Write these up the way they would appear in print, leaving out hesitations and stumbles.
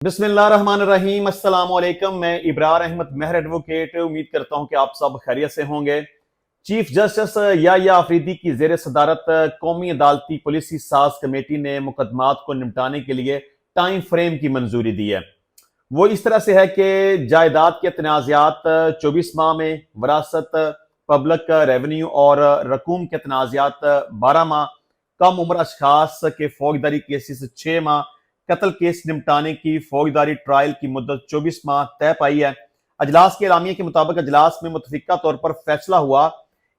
बिस्मिल्लाहिर्रहमानिर्रहीम, अस्सलाम वालेकुम। मैं इब्रार अहमद मेहर एडवोकेट उम्मीद करता हूं कि आप सब खैरियत से होंगे। चीफ जस्टिस याह्या अफरीदी की जेर सदारत कौमी अदालती पॉलिसी साज कमेटी ने मुकदमात को निपटाने के लिए टाइम फ्रेम की मंजूरी दी है। वो इस तरह से है कि जायदाद के तनाज़ात 24 माह में, वरासत, पब्लिक रेवेन्यू और रकूम के तनाज़ात 12 माह, कम उम्र अशखास के फौजदारी केसेस 6 माह, कत्ल केस निपटाने की फौजदारी ट्रायल की मुद्दत 24 माह तय पाई है। अजलास के एलामिया के मुताबिक अजलास में मुतफिका तौर पर फैसला हुआ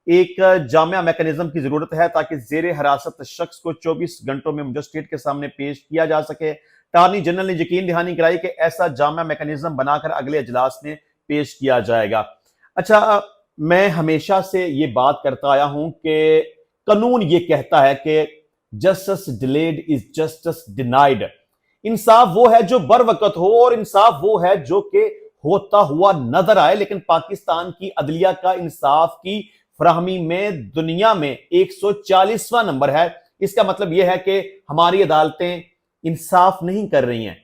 एक जामिया मैकेनिज्म की जरूरत है ताकि जेर हिरासत शख्स को 24 घंटों में मजिस्ट्रेट के सामने पेश किया जा सके। अटॉर्नी जनरल ने यकीन दहानी कराई कि ऐसा जामिया मैकेनिज्म बनाकर अगले अजलास में पेश किया जाएगा। अच्छा, मैं हमेशा से ये बात करता आया हूं कि कानून ये कहता है कि justice delayed is justice denied. इंसाफ वो है जो बर वक्त हो और इंसाफ वो है जो कि होता हुआ नजर आए। लेकिन पाकिस्तान की अदलिया का इंसाफ की फराहमी में दुनिया में 140वां नंबर है। इसका मतलब यह है कि हमारी अदालतें इंसाफ नहीं कर रही हैं,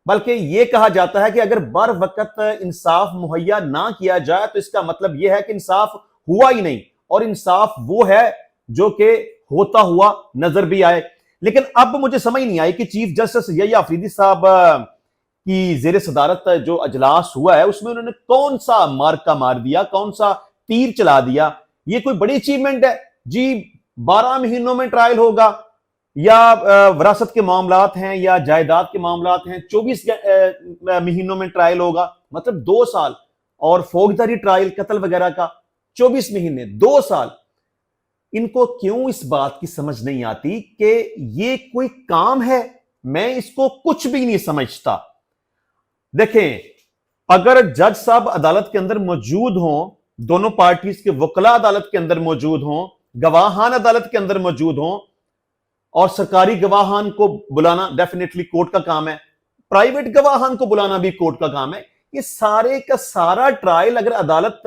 बल्कि यह कहा जाता है कि अगर बर वक्त इंसाफ मुहैया ना किया जाए तो इसका मतलब यह है कि इंसाफ हुआ ही नहीं, और इंसाफ वो है जो कि होता हुआ नजर भी आए। लेकिन अब मुझे समझ नहीं आई कि चीफ जस्टिस याह्या अफरीदी साहब की जेर सदारत जो अजलास हुआ है उसमें उन्होंने कौन सा मार्का मार दिया, कौन सा तीर चला दिया। ये कोई बड़ी अचीवमेंट है जी? 12 महीनों में ट्रायल होगा, या विरासत के मामलात हैं या जायदाद के मामलात हैं 24 महीनों में ट्रायल होगा, मतलब 2 साल। और फौजदारी ट्रायल कत्ल वगैरह का 24 महीने, 2 साल। इनको क्यों इस बात की समझ नहीं आती कि ये कोई काम है? मैं इसको कुछ भी नहीं समझता। देखें, अगर जज साहब अदालत के अंदर मौजूद हों, दोनों पार्टीज के वकला अदालत के अंदर मौजूद हों, गवाहान अदालत के अंदर मौजूद हों, और सरकारी गवाहान को बुलाना डेफिनेटली कोर्ट का काम है, प्राइवेट गवाहान को बुलाना भी कोर्ट का काम है। ये सारे का सारा ट्रायल अगर अदालत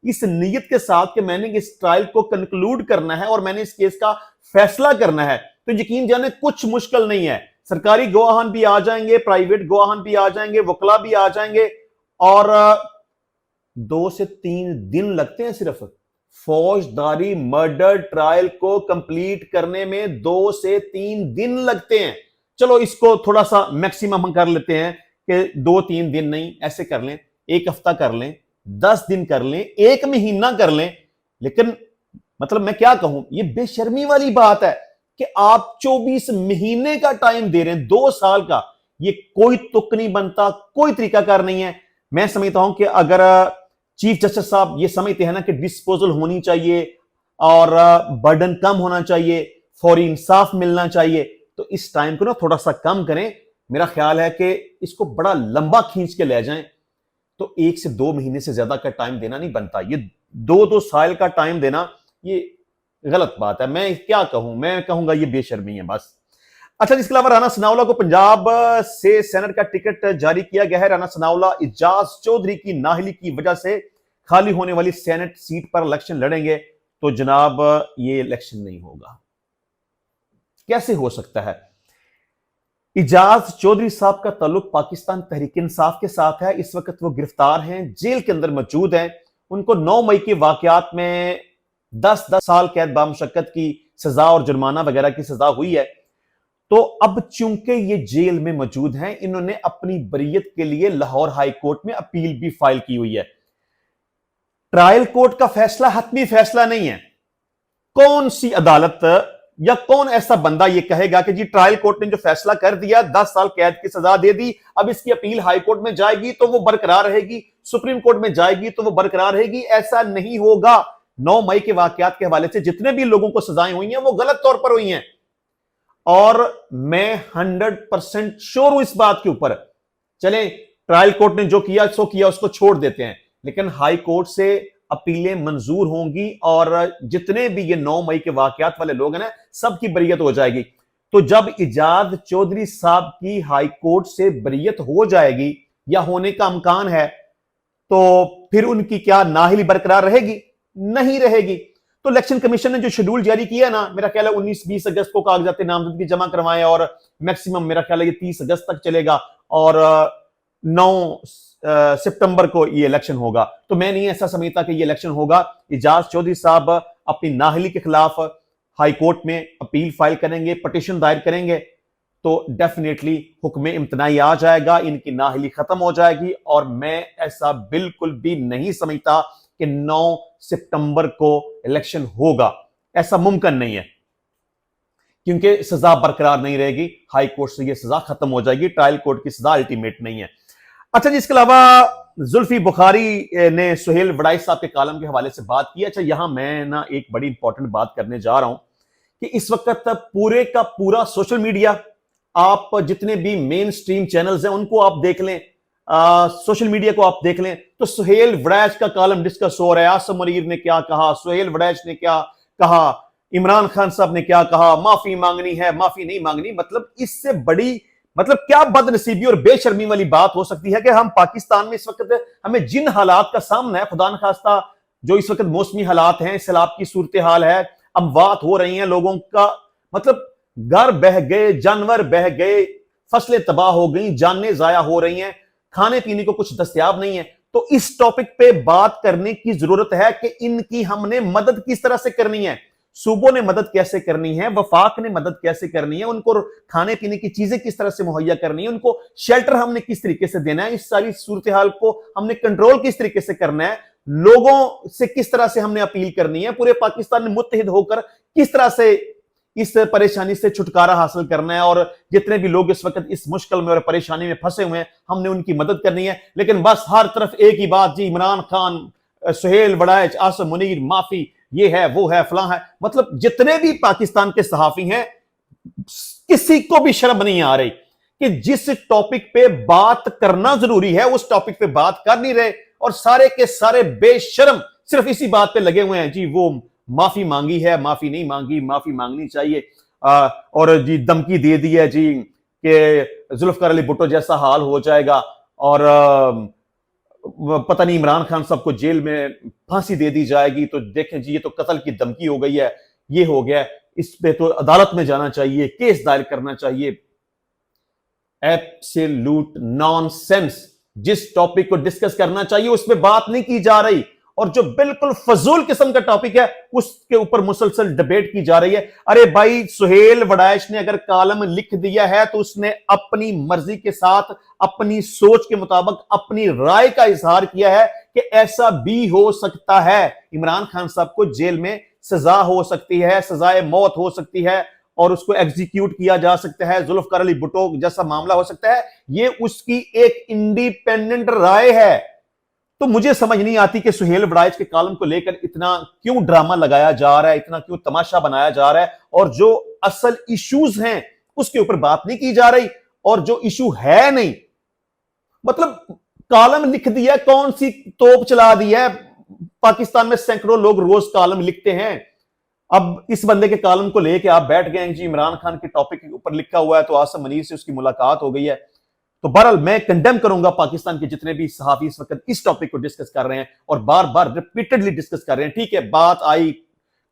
इस नीयत के साथ कि मैंने इस ट्रायल को कंक्लूड करना है और मैंने इस केस का फैसला करना है, तो यकीन जाने कुछ मुश्किल नहीं है। सरकारी गवाहान भी आ जाएंगे, प्राइवेट गवाहान भी आ जाएंगे, वकला भी आ जाएंगे, और 2 से 3 दिन लगते हैं सिर्फ फौजदारी मर्डर ट्रायल को कंप्लीट करने में। 2 से 3 दिन लगते हैं। चलो इसको थोड़ा सा मैक्सिमम हम कर लेते हैं कि 2-3 दिन नहीं, ऐसे कर लें, 1 हफ्ता कर लें, 10 दिन कर लें, 1 महीना कर लें। लेकिन मतलब मैं क्या कहूं, ये बेशर्मी वाली बात है कि आप 24 महीने का टाइम दे रहे हैं, 2 साल का। ये कोई तुक नहीं बनता, कोई तरीकाकार नहीं है। मैं समझता हूं कि अगर चीफ जस्टिस साहब ये समझते हैं ना कि डिस्पोजल होनी चाहिए और बर्डन कम होना चाहिए, फौरी इंसाफ मिलना चाहिए, तो इस टाइम को ना थोड़ा सा कम करें। मेरा ख्याल है कि इसको बड़ा लंबा खींच के ले जाएं तो 1 से 2 महीने से ज्यादा का टाइम देना नहीं बनता। ये 2-2 साल का टाइम देना ये गलत बात है। मैं क्या कहूं, मैं कहूंगा ये बेशर्मी है बस। अच्छा, इसके अलावा राना सनाउल्लाह को पंजाब से सेनेट का टिकट जारी किया गया है। राना सनाउल्लाह इजाज चौधरी की नाहली की वजह से खाली होने वाली सेनेट सीट पर इलेक्शन लड़ेंगे, तो जनाब ये इलेक्शन नहीं होगा। कैसे हो सकता है? इजाज चौधरी साहब का ताल्लुक पाकिस्तान तहरीक इंसाफ के साथ है। इस वक्त वो गिरफ्तार हैं, जेल के अंदर मौजूद हैं। उनको 9 मई के वाकयात में 10-10 साल कैद बामुशक्कत की सजा और जुर्माना वगैरह की सजा हुई है। तो अब चूंकि ये जेल में मौजूद हैं, इन्होंने अपनी बरीयत के लिए लाहौर हाई कोर्ट में अपील भी फाइल की हुई है। ट्रायल कोर्ट का फैसला हतमी फैसला नहीं है। कौन सी अदालत या कौन ऐसा बंदा यह कहेगा कि जी ट्रायल कोर्ट ने जो फैसला कर दिया, 10 साल कैद की सजा दे दी, अब इसकी अपील हाई कोर्ट में जाएगी तो वो बरकरार रहेगी, सुप्रीम कोर्ट में जाएगी तो वो बरकरार रहेगी? ऐसा नहीं होगा। 9 मई के वाकयात के हवाले से जितने भी लोगों को सजाएं हुई हैं वो गलत तौर पर हुई हैं, और मैं 100% श्योर हूं इस बात के ऊपर। चले, ट्रायल कोर्ट ने जो किया सो किया, उसको छोड़ देते हैं, लेकिन हाई कोर्ट से अपीलें मंजूर होंगी और जितने भी ये 9 मई के वाकयात वाले लोग हैं ना, सबकी बरीयत हो जाएगी। तो जब इजाज चौधरी साहब की हाई कोर्ट से बरीयत हो जाएगी या होने का इम्कान है, तो फिर उनकी क्या नाहिली बरकरार रहेगी? नहीं रहेगी। तो इलेक्शन कमीशन ने जो शेड्यूल जारी किया ना, मेरा ख्याल है 19-20 अगस्त को कागजात नामजदगी जमा करवाएं और मैक्सिमम मेरा ख्याल है ये 30 अगस्त तक चलेगा, और 9 सितंबर को ये इलेक्शन होगा। तो मैं नहीं ऐसा समझता कि ये इलेक्शन होगा। इजाज चौधरी साहब अपनी नाअहली के खिलाफ हाई कोर्ट में अपील फाइल करेंगे, पिटीशन दायर करेंगे, तो डेफिनेटली हुक्म इम्तनाई आ जाएगा, इनकी नाअहली खत्म हो जाएगी। और मैं ऐसा बिल्कुल भी नहीं समझता कि 9 सितंबर को इलेक्शन होगा, ऐसा मुमकिन नहीं है, क्योंकि सजा बरकरार नहीं रहेगी। हाई कोर्ट से यह सजा खत्म हो जाएगी, ट्रायल कोर्ट की सजा अल्टीमेट नहीं है। अच्छा जी, इसके अलावा जुल्फी बुखारी ने सुहेल वड़ाइच साहब के कालम के हवाले से बात की। अच्छा, यहां मैं ना एक बड़ी इंपॉर्टेंट बात करने जा रहा हूं कि इस वक्त पूरे का पूरा सोशल मीडिया, आप जितने भी मेन स्ट्रीम चैनल्स हैं उनको आप देख लें, सोशल मीडिया को आप देख लें, तो सुहेल वड़ाइच का कालम डिस्कस हो रहा है। आसिम मुनीर ने क्या कहा, सुहेल वड़ाइच ने क्या कहा, इमरान खान साहब ने क्या कहा, माफी मांगनी है, माफी नहीं मांगनी। मतलब इससे बड़ी क्या बदनसीबी और बेशर्मी वाली बात हो सकती है कि हम पाकिस्तान में इस वक्त हमें जिन हालात का सामना है, खुदा न खास्ता जो इस वक्त मौसमी हालात हैं, सैलाब की सूरत हाल है, अमवात हो रही हैं, लोगों का घर बह गए, जानवर बह गए, फसलें तबाह हो गई, जानें जाया हो रही हैं, खाने पीने को कुछ दस्तयाब नहीं है। तो इस टॉपिक पे बात करने की जरूरत है कि इनकी हमने मदद किस तरह से करनी है, सूबों ने मदद कैसे करनी है, वफाक ने मदद कैसे करनी है, उनको खाने पीने की चीजें किस तरह से मुहैया करनी है, उनको शेल्टर हमने किस तरीके से देना है, इस सारी सूरत हाल को हमने कंट्रोल किस तरीके से करना है, लोगों से किस तरह से हमने अपील करनी है, पूरे पाकिस्तान में मुत्तहिद होकर किस तरह से इस परेशानी से छुटकारा हासिल करना है। और जितने भी लोग इस वक्त इस मुश्किल में और परेशानी में फंसे हुए हैं, हमने उनकी मदद करनी है। लेकिन बस हर तरफ एक ही बात, जी इमरान खान, सुहेल वड़ाइच, आसिम मुनीर, माफी, ये है, वो है, फलां है। जितने भी पाकिस्तान के सहाफी हैं, किसी को भी शर्म नहीं आ रही कि जिस टॉपिक पे बात करना जरूरी है उस टॉपिक पे बात कर नहीं रहे, और सारे के सारे बेशर्म सिर्फ इसी बात पे लगे हुए हैं, जी वो माफी मांगी है, माफी नहीं मांगी, माफी मांगनी चाहिए, और जी धमकी दे दी है जी कि जुल्फकार अली भुट्टो जैसा हाल हो जाएगा, और पता नहीं इमरान खान साहब को जेल में फांसी दे दी जाएगी। तो देखें जी, ये तो कत्ल की धमकी हो गई है, ये हो गया, इस पे तो अदालत में जाना चाहिए, केस दायर करना चाहिए। Absolute nonsense. जिस टॉपिक को डिस्कस करना चाहिए उस पर बात नहीं की जा रही, और जो बिल्कुल फजूल किस्म का टॉपिक है उसके ऊपर मुसलसल डिबेट की जा रही है। अरे भाई, सुहेल वड़ाइच ने अगर कालम लिख दिया है तो उसने अपनी मर्जी के साथ, अपनी सोच के मुताबिक अपनी राय का इजहार किया है कि ऐसा भी हो सकता है, इमरान खान साहब को जेल में सजा हो सकती है, सजाए मौत हो सकती है, और उसको एग्जीक्यूट किया जा सकता है, जुल्फकार अली भुट्टो जैसा मामला हो सकता है। ये उसकी एक इंडिपेंडेंट राय है। तो मुझे समझ नहीं आती कि सुहेल वड़ाइच के कालम को लेकर इतना क्यों ड्रामा लगाया जा रहा है, इतना क्यों तमाशा बनाया जा रहा है, और जो असल इश्यूज हैं उसके ऊपर बात नहीं की जा रही, और जो इशू है नहीं, कालम लिख दिया, कौन सी तोप चला दी है। पाकिस्तान में सैकड़ों लोग रोज कालम लिखते हैं। अब इस बंदे के कालम को लेके आप बैठ गए जी, इमरान खान के टॉपिक के ऊपर लिखा हुआ है तो आसिम मुनीर से उसकी मुलाकात हो गई है। तो बहरहाल मैं कंडेम करूंगा पाकिस्तान के जितने भी सहाफी इस वक्त इस टॉपिक को डिस्कस कर रहे हैं और बार बार रिपीटेडली डिस्कस कर रहे हैं। ठीक है, बात आई,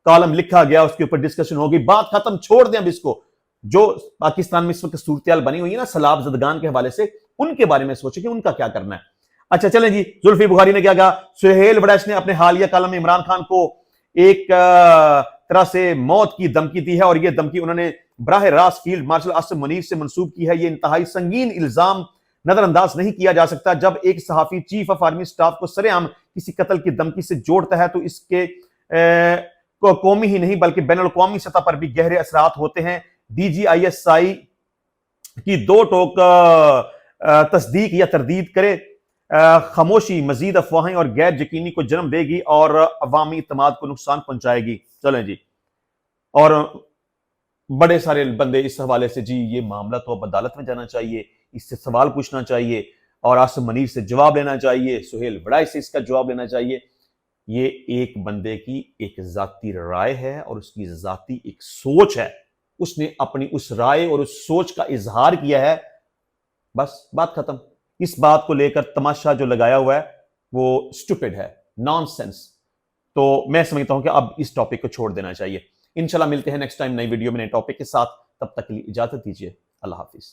कॉलम लिखा गया, उसके ऊपर डिस्कशन होगी, बात खत्म, छोड़ दें अब इसको। जो पाकिस्तान में इस वक्त सूरत बनी हुई है ना सैलाब जदगान के हवाले से, उनके बारे में सोचें कि उनका क्या करना है। अच्छा चलें जी, जुल्फी बुखारी ने क्या कहा। सुहेल वड़ाइच ने अपने हालिया कॉलम में इमरान खान को एक तरह से मौत की धमकी दी है, और यह धमकी उन्होंने बराह रास्त फील्ड मार्शल आसिम मुनीर से मंसूब की है। यह इंतहाई संगीन इल्जाम नजरअंदाज नहीं किया जा सकता। जब एक सहाफी चीफ ऑफ आर्मी स्टाफ को सरेआम किसी कत्ल की धमकी से जोड़ता है तो इसके कौमी ही नहीं बल्कि बैनुल अक़वामी सतह पर भी गहरे असरात होते हैं। DGISI की दो टोक तस्दीक या तरदीद करे, खामोशी मजीद अफवाहें और गैर यकीनी को जन्म देगी और अवामी इत्तेमाद को नुकसान पहुंचाएगी। चलें जी, और बड़े सारे बंदे इस हवाले से, जी ये मामला तो अब अदालत में जाना चाहिए, इससे सवाल पूछना चाहिए और आसिम मुनीर से जवाब लेना चाहिए, सुहेल वड़ाइच से इसका जवाब लेना चाहिए। ये एक बंदे की एक जाती राय है और उसकी जाती एक सोच है। उसने अपनी उस राय और उस सोच का इजहार किया है, बस बात खत्म। इस बात को लेकर तमाशा जो लगाया हुआ है वो स्टूपिड है, नॉनसेंस। तो मैं समझता हूं कि अब इस टॉपिक को छोड़ देना चाहिए। इंशाल्लाह मिलते हैं नेक्स्ट टाइम नई वीडियो में नए टॉपिक के साथ। तब तक के लिए इजाजत दीजिए। अल्लाह हाफिज।